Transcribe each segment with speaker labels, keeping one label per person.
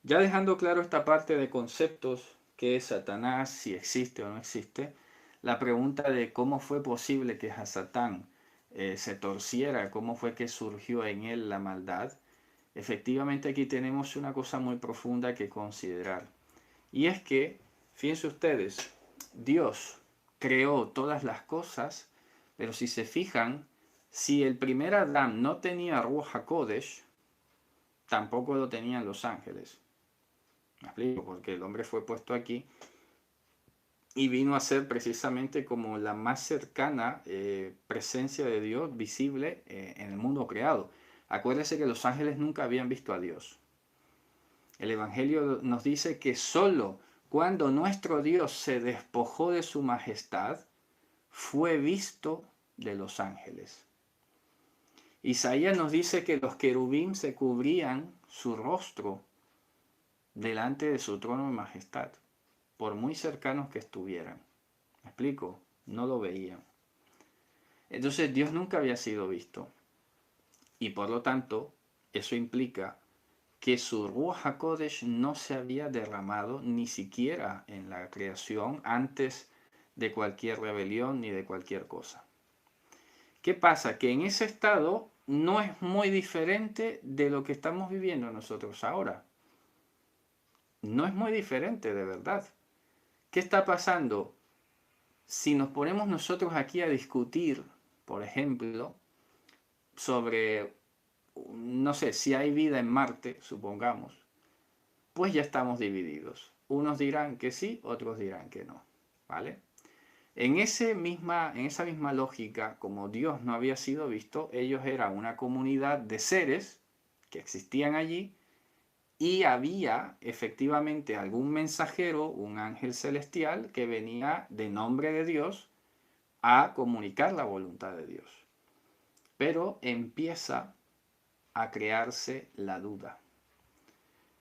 Speaker 1: Ya dejando claro esta parte de conceptos, qué es Satanás, si existe o no existe, la pregunta de cómo fue posible que Hasatán se torciera, cómo fue que surgió en él la maldad, efectivamente aquí tenemos una cosa muy profunda que considerar. Y es que, fíjense ustedes, Dios creó todas las cosas, pero si se fijan, si el primer Adán no tenía Ruach HaKodesh, tampoco lo tenían los ángeles. Me explico, porque el hombre fue puesto aquí y vino a ser precisamente como la más cercana presencia de Dios visible en el mundo creado. Acuérdense que los ángeles nunca habían visto a Dios. El Evangelio nos dice que solo cuando nuestro Dios se despojó de su majestad, fue visto de los ángeles. Isaías nos dice que los querubín se cubrían su rostro delante de su trono de majestad, por muy cercanos que estuvieran. ¿Me explico? No lo veían. Entonces Dios nunca había sido visto. Y por lo tanto, eso implica que su Ruach HaKodesh no se había derramado ni siquiera en la creación antes de cualquier rebelión ni de cualquier cosa. ¿Qué pasa? Que en ese estado no es muy diferente de lo que estamos viviendo nosotros ahora. No es muy diferente, de verdad. ¿Qué está pasando? Si nos ponemos nosotros aquí a discutir, por ejemplo, sobre, no sé, si hay vida en Marte, supongamos, pues ya estamos divididos. Unos dirán que sí, otros dirán que no, ¿vale? En esa misma lógica, como Dios no había sido visto, ellos eran una comunidad de seres que existían allí y había efectivamente algún mensajero, un ángel celestial, que venía de nombre de Dios a comunicar la voluntad de Dios. Pero empieza a crearse la duda.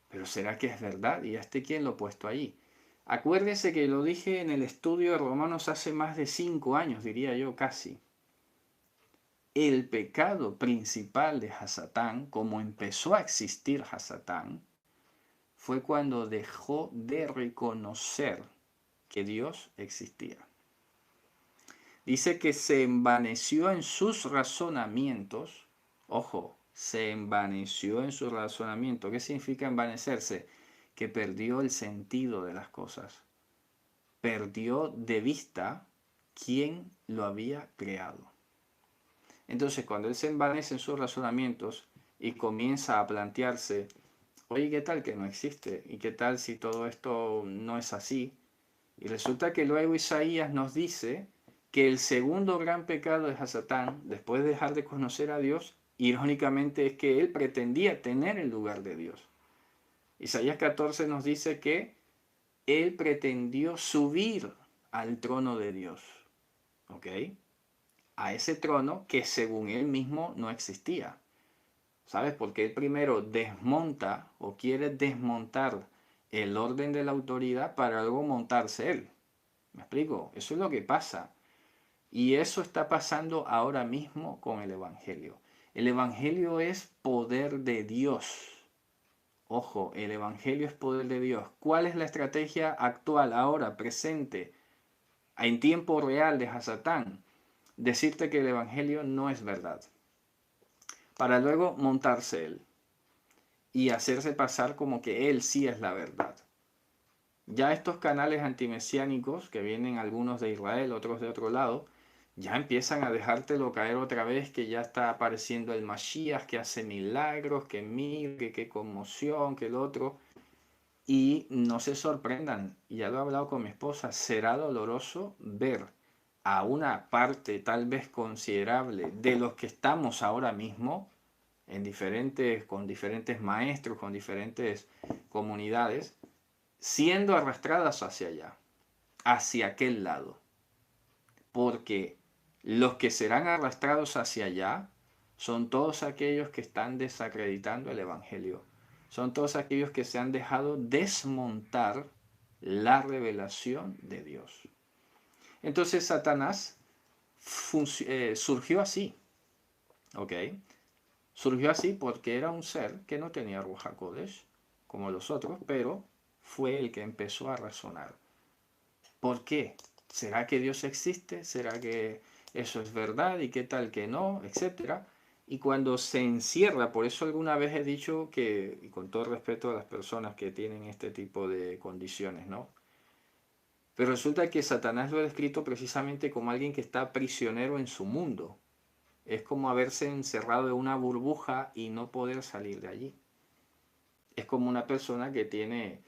Speaker 1: ¿Pero será que es verdad? ¿Y a quién lo he puesto ahí? Acuérdese que lo dije en el estudio de Romanos hace más de 5 años, diría yo casi. El pecado principal de Hasatán, como empezó a existir Hasatán, fue cuando dejó de reconocer que Dios existía. Dice que se envaneció en sus razonamientos. Ojo, se envaneció en su razonamiento. ¿Qué significa envanecerse? Que perdió el sentido de las cosas. Perdió de vista quién lo había creado. Entonces, cuando él se envanece en sus razonamientos y comienza a plantearse, oye, ¿qué tal que no existe? ¿Y qué tal si todo esto no es así? Y resulta que luego Isaías nos dice que el segundo gran pecado de Hasatán, después de dejar de conocer a Dios, irónicamente es que él pretendía tener el lugar de Dios. Isaías 14 nos dice que él pretendió subir al trono de Dios, ¿ok? A ese trono que según él mismo no existía. ¿Sabes? Porque él primero desmonta o quiere desmontar el orden de la autoridad para luego montarse él. ¿Me explico? Eso es lo que pasa. Y eso está pasando ahora mismo con el Evangelio. El Evangelio es poder de Dios. Ojo, el Evangelio es poder de Dios. ¿Cuál es la estrategia actual, ahora, presente, en tiempo real de Hasatán? Decirte que el Evangelio no es verdad. Para luego montarse él y hacerse pasar como que él sí es la verdad. Ya estos canales antimesiánicos, que vienen algunos de Israel, otros de otro lado, ya empiezan a dejártelo caer otra vez, que ya está apareciendo el Mashiach, que hace milagros, que mire, que conmoción, que el otro. Y no se sorprendan, ya lo he hablado con mi esposa, será doloroso ver a una parte tal vez considerable de los que estamos ahora mismo, con diferentes maestros, con diferentes comunidades, siendo arrastradas hacia allá, hacia aquel lado. Porque los que serán arrastrados hacia allá son todos aquellos que están desacreditando el Evangelio. Son todos aquellos que se han dejado desmontar la revelación de Dios. Entonces Satanás surgió así, ¿ok? Surgió así porque era un ser que no tenía Ruach HaKodesh, como los otros, pero fue el que empezó a razonar. ¿Por qué? ¿Será que Dios existe? ¿Será que eso es verdad? ¿Y qué tal que no? Etcétera. Y cuando se encierra, por eso alguna vez he dicho que, y con todo respeto a las personas que tienen este tipo de condiciones, ¿no? Pero resulta que Satanás lo ha descrito precisamente como alguien que está prisionero en su mundo. Es como haberse encerrado en una burbuja y no poder salir de allí. Es como una persona que tiene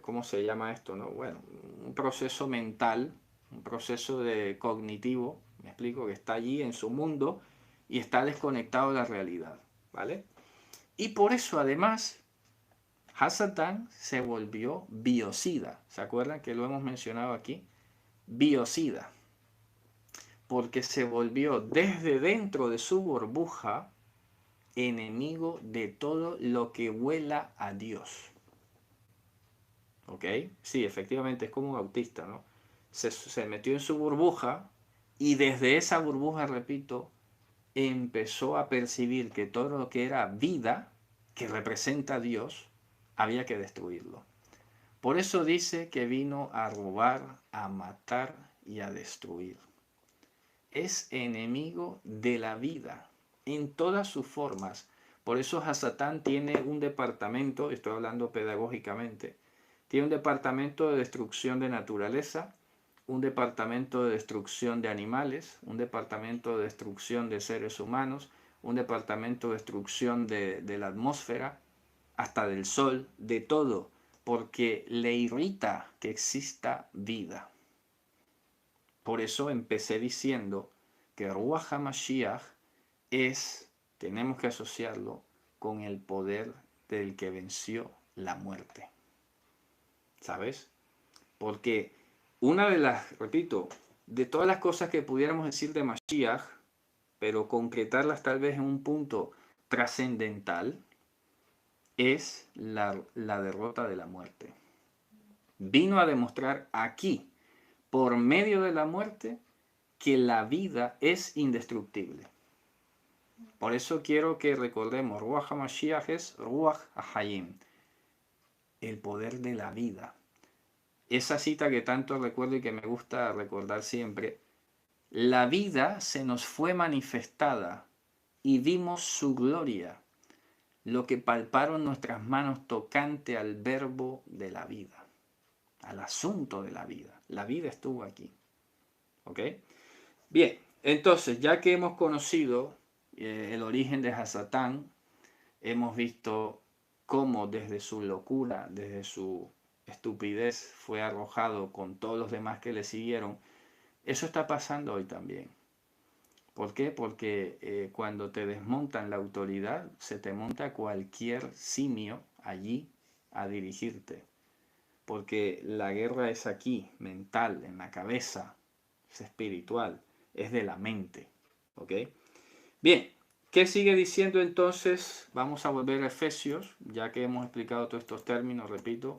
Speaker 1: ¿cómo se llama esto? ¿No? Bueno, un proceso mental, un proceso de cognitivo, me explico, que está allí en su mundo y está desconectado de la realidad, ¿vale? Y por eso además Hasatán se volvió biocida. ¿Se acuerdan que lo hemos mencionado aquí? Biocida. Porque se volvió desde dentro de su burbuja enemigo de todo lo que huela a Dios. ¿Ok? Sí, efectivamente, es como un autista, ¿no? Se metió en su burbuja y desde esa burbuja, repito, empezó a percibir que todo lo que era vida, que representa a Dios, había que destruirlo. Por eso dice que vino a robar, a matar y a destruir. Es enemigo de la vida en todas sus formas. Por eso Hasatán tiene un departamento, estoy hablando pedagógicamente, tiene un departamento de destrucción de naturaleza, un departamento de destrucción de animales, un departamento de destrucción de seres humanos, un departamento de destrucción de la atmósfera, hasta del sol, de todo, porque le irrita que exista vida. Por eso empecé diciendo que Ruach HaMashiach tenemos que asociarlo con el poder del que venció la muerte. ¿Sabes? Porque una de las, repito, de todas las cosas que pudiéramos decir de Mashiach, pero concretarlas tal vez en un punto trascendental, es la derrota de la muerte. Vino a demostrar aquí, por medio de la muerte, que la vida es indestructible. Por eso quiero que recordemos, Ruach HaMashiach es Ruach HaHayim, el poder de la vida. Esa cita que tanto recuerdo y que me gusta recordar siempre, la vida se nos fue manifestada y vimos su gloria, lo que palparon nuestras manos tocante al verbo de la vida, al asunto de la vida. La vida estuvo aquí. ¿Ok? Bien, entonces, ya que hemos conocido el origen de Hasatán, hemos visto cómo desde su locura, desde su estupidez, fue arrojado con todos los demás que le siguieron. Eso está pasando hoy también. ¿Por qué? Porque cuando te desmontan la autoridad, se te monta cualquier simio allí a dirigirte. Porque la guerra es aquí, mental, en la cabeza, es espiritual, es de la mente. ¿Ok? Bien, ¿qué sigue diciendo entonces? Vamos a volver a Efesios, ya que hemos explicado todos estos términos, repito.